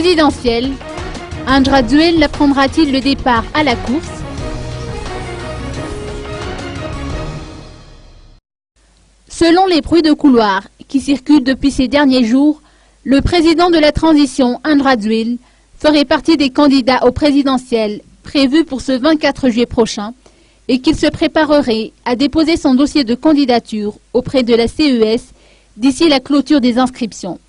présidentielle, Indra Duel prendra-t-il le départ à la course? Selon les bruits de couloir qui circulent depuis ces derniers jours, le président de la transition, Indra Duel, ferait partie des candidats au présidentiel prévus pour ce 24 juillet prochain et qu'il se préparerait à déposer son dossier de candidature auprès de la CES d'ici la clôture des inscriptions.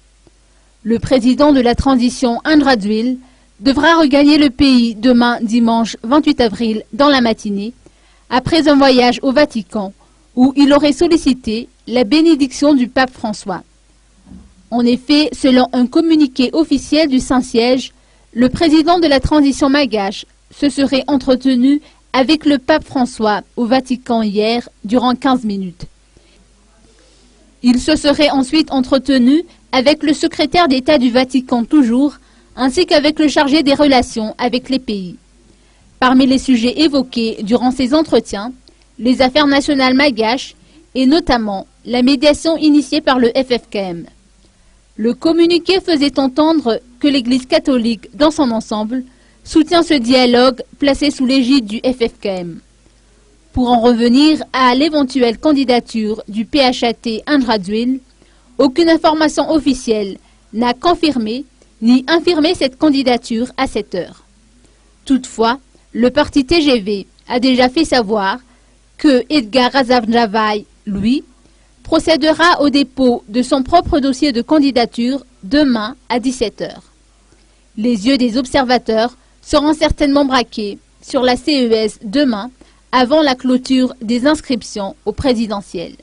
Le président de la transition, Indra Duel, devra regagner le pays demain, dimanche 28 avril, dans la matinée, après un voyage au Vatican, où il aurait sollicité la bénédiction du pape François. En effet, selon un communiqué officiel du Saint-Siège, le président de la transition malgache se serait entretenu avec le pape François au Vatican hier durant 15 minutes. Il se serait ensuite entretenu avec le secrétaire d'État du Vatican toujours, ainsi qu'avec le chargé des relations avec les pays. Parmi les sujets évoqués durant ces entretiens, les affaires nationales malgaches et notamment la médiation initiée par le FFKM. Le communiqué faisait entendre que l'Église catholique dans son ensemble soutient ce dialogue placé sous l'égide du FFKM. Pour en revenir à l'éventuelle candidature du PHAT Indra Duel, aucune information officielle n'a confirmé ni infirmé cette candidature à cette heure. Toutefois, le parti TGV a déjà fait savoir que Edgar Razavjavaï, lui, procédera au dépôt de son propre dossier de candidature demain à 17 h. Les yeux des observateurs seront certainement braqués sur la CES demain avant la clôture des inscriptions au présidentiel.